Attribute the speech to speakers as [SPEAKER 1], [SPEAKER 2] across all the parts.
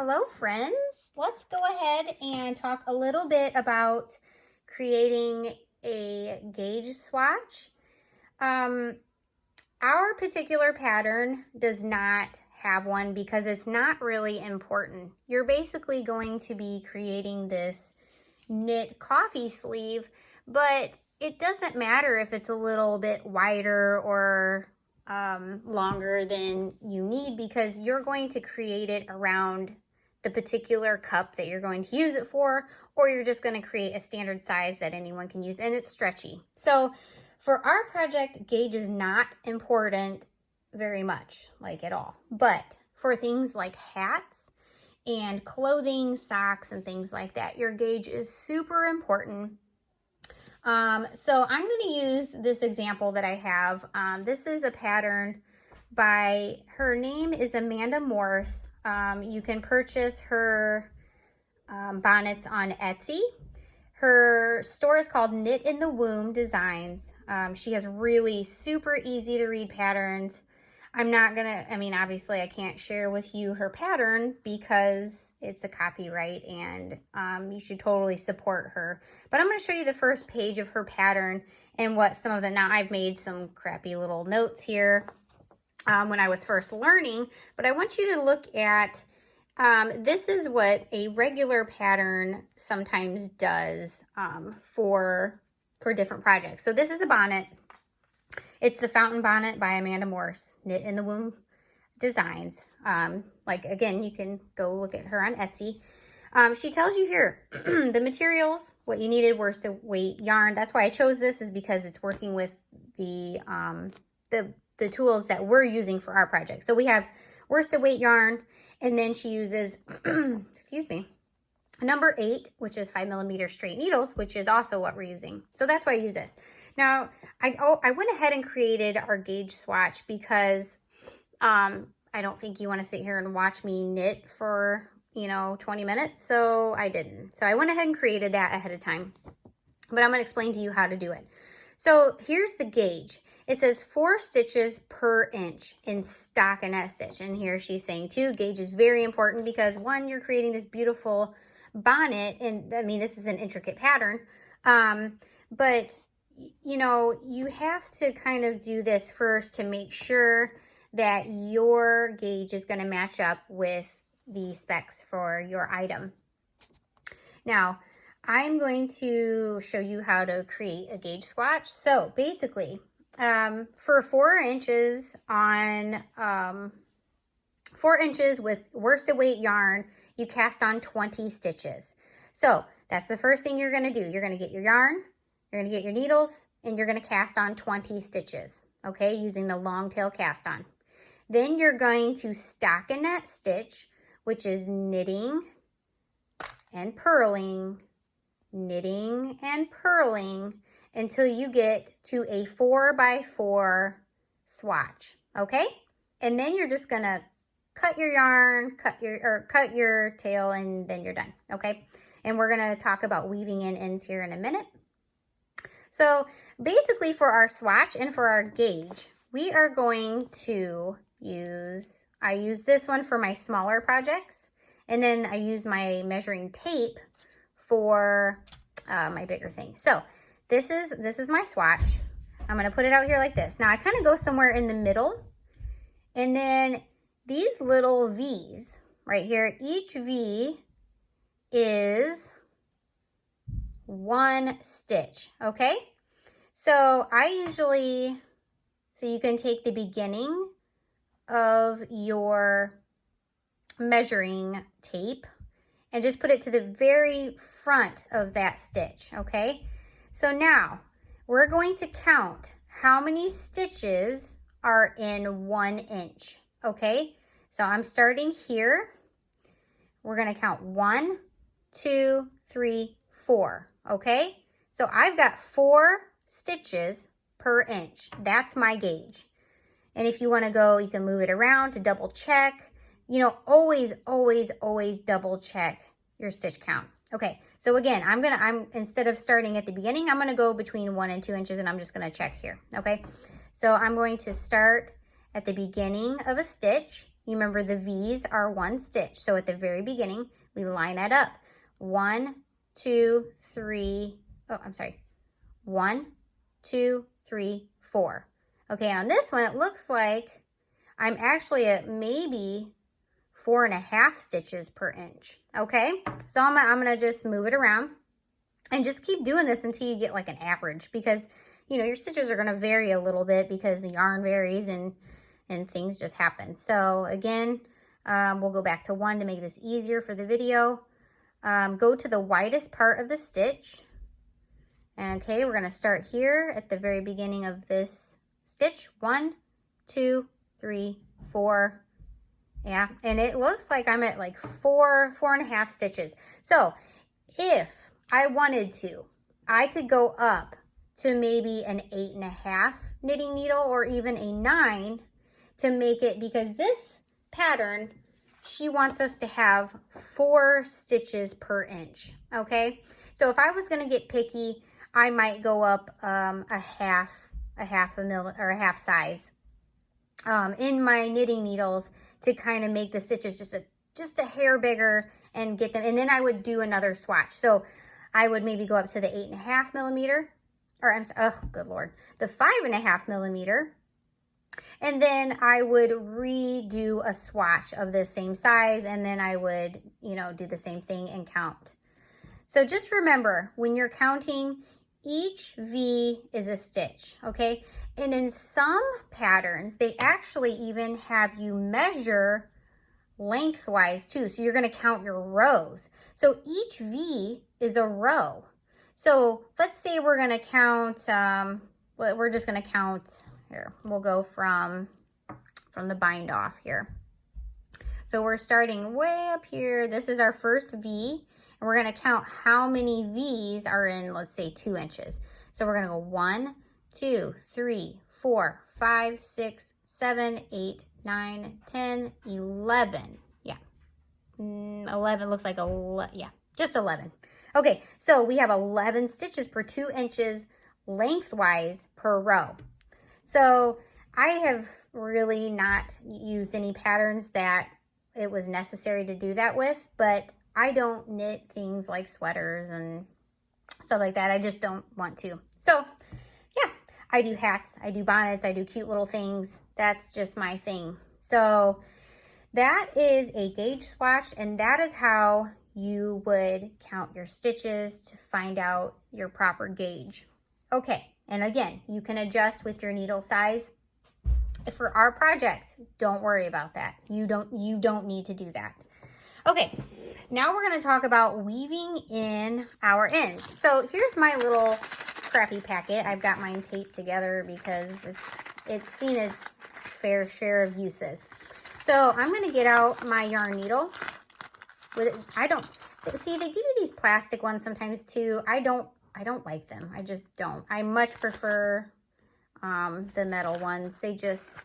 [SPEAKER 1] Hello friends, let's go ahead and talk a little bit about creating a gauge swatch. Our particular pattern does not have one because it's not really important. You're basically going to be creating this knit coffee sleeve, but it doesn't matter if it's a little bit wider or longer than you need, because you're going to create it around the particular cup that you're going to use it for, or you're just going to create a standard size that anyone can use, and it's stretchy. So for our project, gauge is not important very much, like at all. But for things like hats and clothing, socks, and things like that, your gauge is super important. So I'm going to use this example that I have. This is a pattern by, her name is Amanda Morse. You can purchase her bonnets on Etsy. Her store is called Knit in the Womb Designs. She has really super easy to read patterns. Obviously I can't share with you her pattern because it's a copyright, and you should totally support her. But I'm going to show you the first page of her pattern and what some of the, now I've made some crappy little notes here when I was first learning, but I want you to look at, this is what a regular pattern sometimes does for different projects. So this is a bonnet. It's the Fountain Bonnet by Amanda Morse, Knit in the Womb Designs. Again, you can go look at her on Etsy. She tells you here, the materials, what you needed, worsted weight yarn. That's why I chose this, is because it's working with the tools that we're using for our project. So we have worsted weight yarn, and then she uses, excuse me, number 8, which is 5mm straight needles, which is also what we're using. So that's why I use this. Now, I went ahead and created our gauge swatch because I don't think you want to sit here and watch me knit for, 20 minutes. So I didn't. So I went ahead and created that ahead of time. But I'm going to explain to you how to do it. So here's the gauge. It says 4 stitches per inch in stockinette stitch. And here she's saying too, gauge is very important because, one, you're creating this beautiful bonnet. And this is an intricate pattern. But you have to kind of do this first to make sure that your gauge is going to match up with the specs for your item. Now, I'm going to show you how to create a gauge swatch. So basically, for 4 inches on 4 inches with worsted weight yarn, you cast on 20 stitches. So that's the first thing you're going to do. You're going to get your yarn, you're going to get your needles, and you're going to cast on 20 stitches, okay, using the long tail cast on. Then you're going to stockinette stitch, which is knitting and purling, knitting and purling, until you get to a 4x4 swatch, okay? And then you're just going to cut your yarn, cut your tail, and then you're done, okay? And we're going to talk about weaving in ends here in a minute. So basically, for our swatch and for our gauge, we are going to use, I use this one for my smaller projects, and then I use my measuring tape for my bigger thing. So this is my swatch. I'm going to put it out here like this. Now I kind of go somewhere in the middle, and then these little V's right here, each V is 1 stitch, okay? So you can take the beginning of your measuring tape and just put it to the very front of that stitch, okay? So now we're going to count how many stitches are in 1 inch, okay? So I'm starting here. We're going to count 1, 2, 3, 4, okay? So I've got 4 stitches per inch. That's my gauge. And if you want to go, you can move it around to double check. Always, always, always double check your stitch count. Okay, so again, I'm instead of starting at the beginning, I'm gonna go between 1 and 2 inches, and I'm just gonna check here, okay? So I'm going to start at the beginning of a stitch, You remember the V's are 1 stitch. So at the very beginning, we line that up. 1, 2, 3, oh, I'm sorry. 1, 2, 3, 4. Okay, on this one, it looks like I'm actually at maybe 4.5 stitches per inch. Okay, so I'm gonna just move it around and just keep doing this until you get like an average, because you know your stitches are gonna vary a little bit because the yarn varies and things just happen. So again, we'll go back to 1 to make this easier for the video. Go to the widest part of the stitch. Okay, we're gonna start here at the very beginning of this stitch. 1, 2, 3, 4. Yeah, and it looks like I'm at like 4.5 stitches. So if I wanted to, I could go up to maybe an 8.5 knitting needle or even a 9 to make it, because this pattern, she wants us to have 4 stitches per inch. Okay, so if I was going to get picky, I might go up a half a mil or a half size in my knitting needles to kind of make the stitches just a hair bigger and get them. And then I would do another swatch. So I would maybe go up to the 8.5 millimeter, or I'm sorry, oh good Lord, the 5.5 millimeter. And then I would redo a swatch of the same size, and then I would, you know, do the same thing and count. So just remember, when you're counting, each V is a stitch, okay? And in some patterns, they actually even have you measure lengthwise too. So you're gonna count your rows. So each V is a row. So let's say we're gonna count, we're just gonna count, here, we'll go from the bind off here. So we're starting way up here. This is our first V, and we're gonna count how many V's are in, let's say 2 inches. So we're gonna go 1, 2, 3, 4, 5, 6, 7, 8, 9, 10, 11. Yeah, 11 looks like yeah, just 11. Okay, so we have 11 stitches per 2 inches lengthwise per row. So I have really not used any patterns that it was necessary to do that with, but I don't knit things like sweaters and stuff like that. I just don't want to. So yeah, I do hats, I do bonnets, I do cute little things. That's just my thing. So that is a gauge swatch, and that is how you would count your stitches to find out your proper gauge. Okay, and again, you can adjust with your needle size. For our project, don't worry about that. You don't need to do that. Okay, now we're going to talk about weaving in our ends. So here's my little crappy packet. I've got mine taped together because it's seen its fair share of uses. So I'm going to get out my yarn needle. See, they give you these plastic ones sometimes too. I don't like them. I just don't. I much prefer the metal ones. They just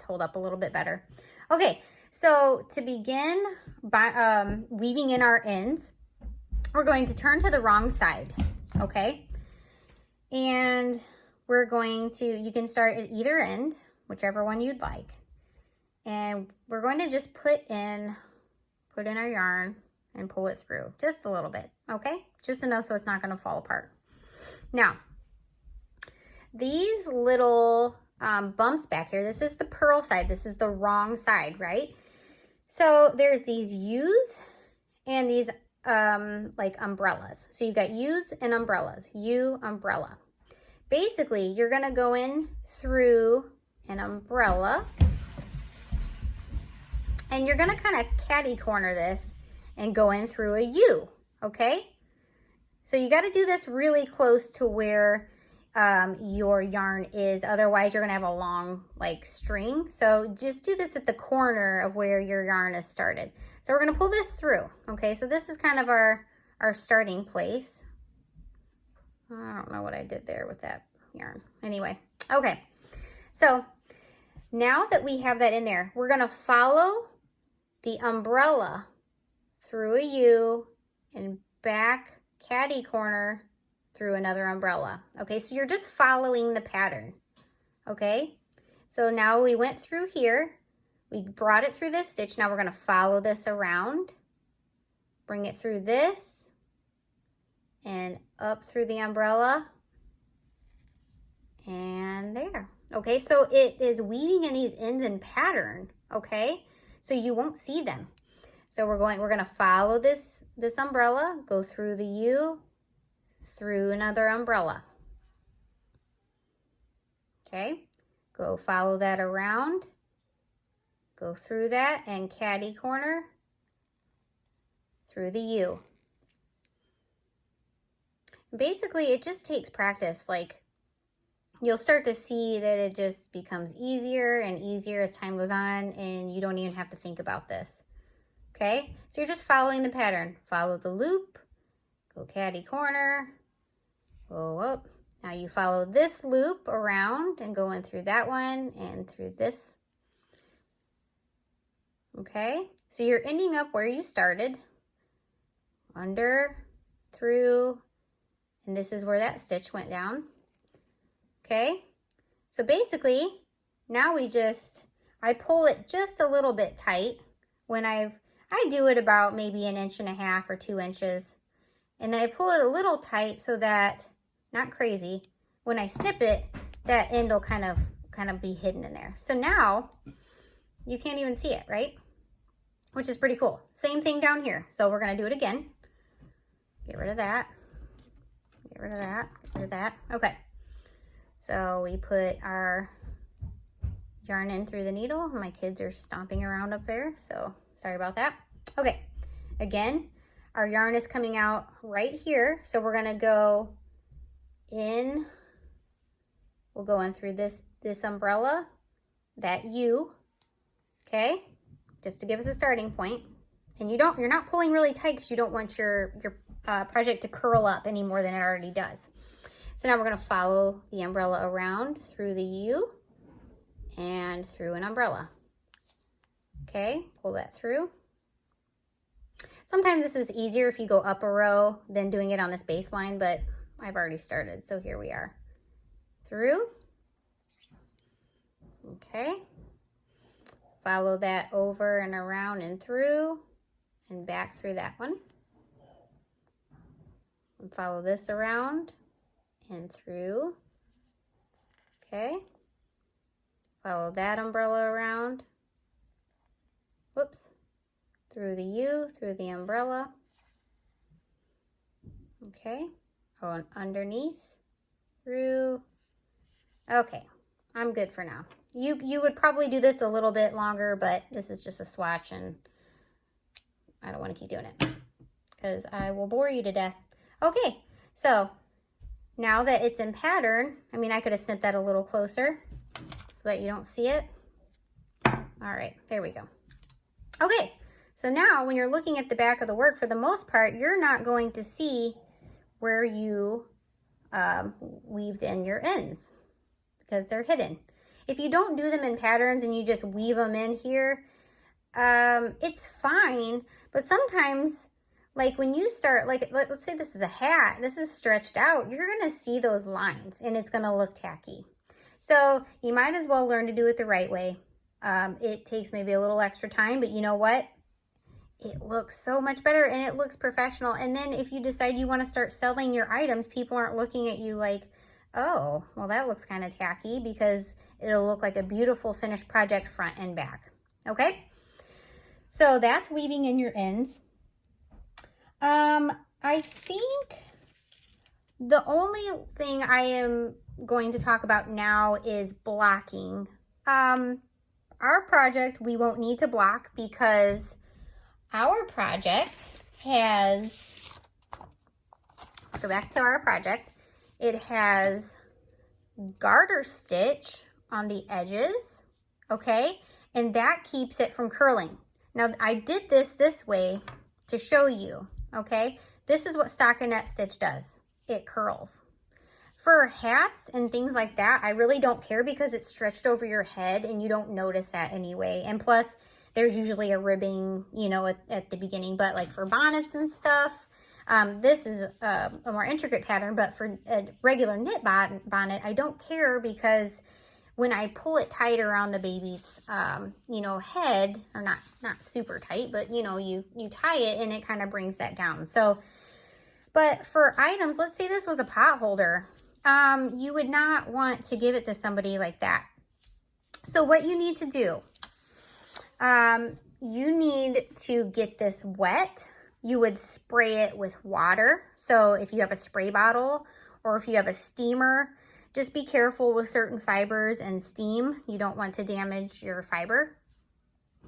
[SPEAKER 1] hold up a little bit better. Okay, so to begin by weaving in our ends, we're going to turn to the wrong side, okay? And we're going to, you can start at either end, whichever one you'd like. And we're going to just put in our yarn and pull it through just a little bit, okay? Just enough so it's not gonna fall apart. Now, these little bumps back here, this is the purl side, this is the wrong side, right? So there's these U's and these like umbrellas. So you've got U's and umbrellas, U, umbrella. Basically, you're gonna go in through an umbrella, and you're gonna kind of catty corner this and go in through a U, okay? So you gotta do this really close to where your yarn is, otherwise you're gonna have a long like string. So just do this at the corner of where your yarn is started. So we're gonna pull this through, okay? So this is kind of our starting place. I don't know what I did there with that yarn. Anyway, okay. So now that we have that in there, we're gonna follow the umbrella through a U and back catty corner through another umbrella. Okay, so you're just following the pattern. Okay, so now we went through here, We brought it through this stitch. Now we're going to follow this around, bring it through this, and up through the umbrella, and there. Okay, so it is weaving in these ends in pattern, okay? So you won't see them. So we're going to follow this umbrella, go through the U, through another umbrella. Okay, go follow that around, go through that and caddy corner through the U. Basically, it just takes practice. Like, you'll start to see that it just becomes easier and easier as time goes on, and you don't even have to think about this. Okay, so you're just following the pattern. Follow the loop, go caddy corner, go up. Now you follow this loop around and go in through that one and through this. Okay, so you're ending up where you started, under, through, and this is where that stitch went down. Okay, so basically now I pull it just a little bit tight when I do it about maybe 1.5 inches or 2 inches, and then I pull it a little tight so that, not crazy, when I snip it, that end will kind of be hidden in there. So now you can't even see it, right? Which is pretty cool. Same thing down here. So we're gonna do it again. Get rid of that. Get rid of that. Get rid of that. Okay. So we put our yarn in through the needle. My kids are stomping around up there, so sorry about that. Okay. Again, our yarn is coming out right here. So we're gonna go in. We'll go in through this umbrella, that U. Okay. Just to give us a starting point. And you're not pulling really tight because you don't want your project to curl up any more than it already does. So now we're going to follow the umbrella around through the U and through an umbrella. Okay, pull that through. Sometimes this is easier if you go up a row than doing it on this baseline, but I've already started, so here we are. Through. Okay. Follow that over and around and through and back through that one. And follow this around and through. Okay. Follow that umbrella around. Whoops. Through the U, through the umbrella. Okay. Go underneath, through. Okay. I'm good for now. You would probably do this a little bit longer, but this is just a swatch and I don't want to keep doing it because I will bore you to death. Okay, so now that it's in pattern, I mean, I could have snipped that a little closer so that you don't see it. All right, there we go. Okay, so now when you're looking at the back of the work, for the most part, you're not going to see where you weaved in your ends because they're hidden. If you don't do them in patterns and you just weave them in here, it's fine. But sometimes, like when you start, like let's say this is a hat, this is stretched out, you're gonna see those lines and it's gonna look tacky. So you might as well learn to do it the right way. It takes maybe a little extra time, but you know what? It looks so much better and it looks professional. And then if you decide you wanna start selling your items, people aren't looking at you like, oh, well that looks kind of tacky, because it'll look like a beautiful finished project front and back. Okay, so that's weaving in your ends. I think the only thing I am going to talk about now is blocking. Our project, we won't need to block because our project has, let's go back to our project. It has garter stitch on the edges, okay? And that keeps it from curling. Now, I did this way to show you, okay? This is what stockinette stitch does. It curls. For hats and things like that, I really don't care because it's stretched over your head and you don't notice that anyway. And plus, there's usually a ribbing, you know, at the beginning. But like for bonnets and stuff, this is a more intricate pattern. But for a regular knit bonnet, I don't care because when I pull it tight around the baby's, you know, head, or not super tight, but you know, you tie it and it kind of brings that down. So, but for items, let's say this was a pot holder, you would not want to give it to somebody like that. So what you need to do, you need to get this wet. You would spray it with water. So if you have a spray bottle or if you have a steamer, just be careful with certain fibers and steam. You don't want to damage your fiber,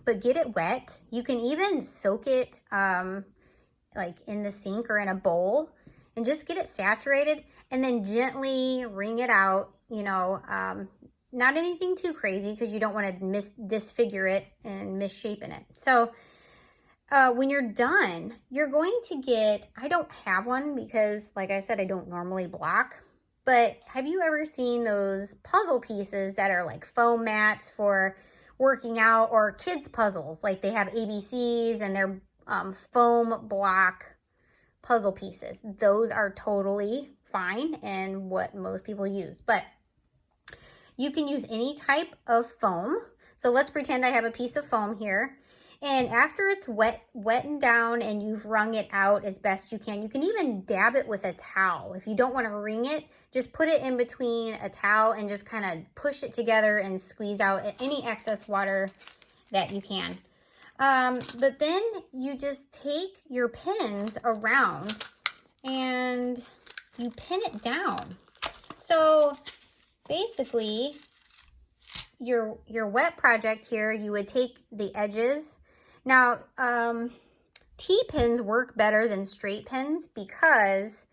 [SPEAKER 1] but get it wet. You can even soak it like in the sink or in a bowl and just get it saturated and then gently wring it out, you know, not anything too crazy because you don't want to disfigure it and misshapen it. So when you're done, you're going to get, I don't have one because like I said, I don't normally block, but have you ever seen those puzzle pieces that are like foam mats for working out, or kids puzzles? Like they have ABCs and they're foam block puzzle pieces. Those are totally fine and what most people use, but you can use any type of foam. So let's pretend I have a piece of foam here. And after it's wetted down and you've wrung it out as best you can even dab it with a towel. If you don't want to wring it, just put it in between a towel and just kind of push it together and squeeze out any excess water that you can. But then you just take your pins around and you pin it down. So basically, your wet project here, you would take the edges. Now, T-pins work better than straight pins because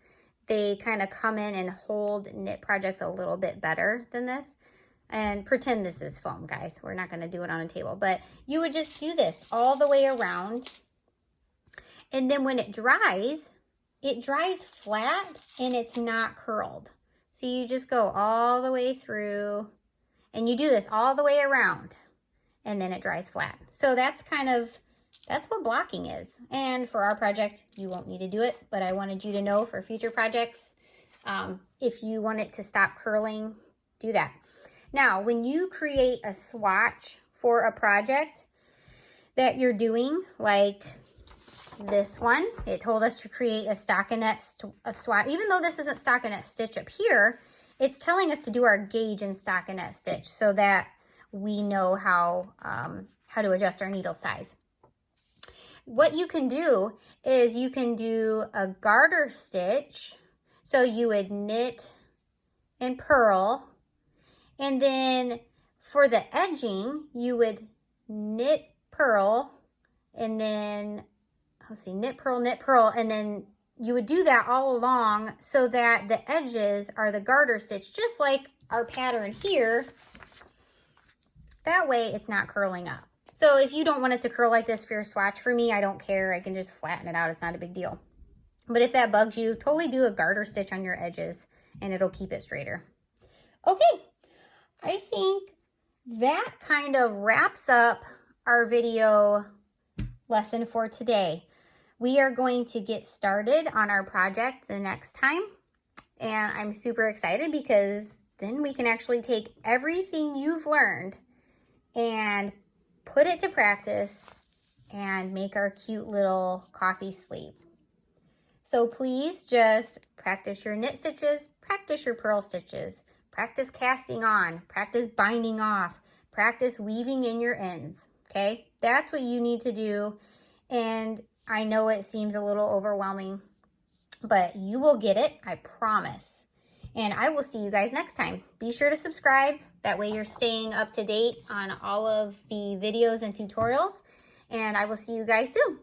[SPEAKER 1] they kind of come in and hold knit projects a little bit better than this. And pretend this is foam, guys. We're not going to do it on a table, but you would just do this all the way around. And then when it dries flat and it's not curled. So you just go all the way through and you do this all the way around and then it dries flat. So that's what blocking is. And for our project, you won't need to do it, but I wanted you to know for future projects, if you want it to stop curling, do that. Now, when you create a swatch for a project that you're doing, like this one, it told us to create a stockinette swatch. Even though this isn't stockinette stitch up here, it's telling us to do our gauge and stockinette stitch so that we know how to adjust our needle size. What you can do is you can do a garter stitch. So you would knit and purl, and then for the edging, you would knit, purl, and then, let's see, knit, purl, and then you would do that all along so that the edges are the garter stitch, just like our pattern here. That way it's not curling up. So if you don't want it to curl like this for your swatch, for me, I don't care. I can just flatten it out. It's not a big deal. But if that bugs you, totally do a garter stitch on your edges and it'll keep it straighter. Okay, I think that kind of wraps up our video lesson for today. We are going to get started on our project the next time. And I'm super excited because then we can actually take everything you've learned and put it to practice and make our cute little coffee sleeve. So please just practice your knit stitches, practice your purl stitches, practice casting on, practice binding off, practice weaving in your ends, okay? That's what you need to do. And I know it seems a little overwhelming, but you will get it, I promise. And I will see you guys next time. Be sure to subscribe. That way you're staying up to date on all of the videos and tutorials. And I will see you guys soon.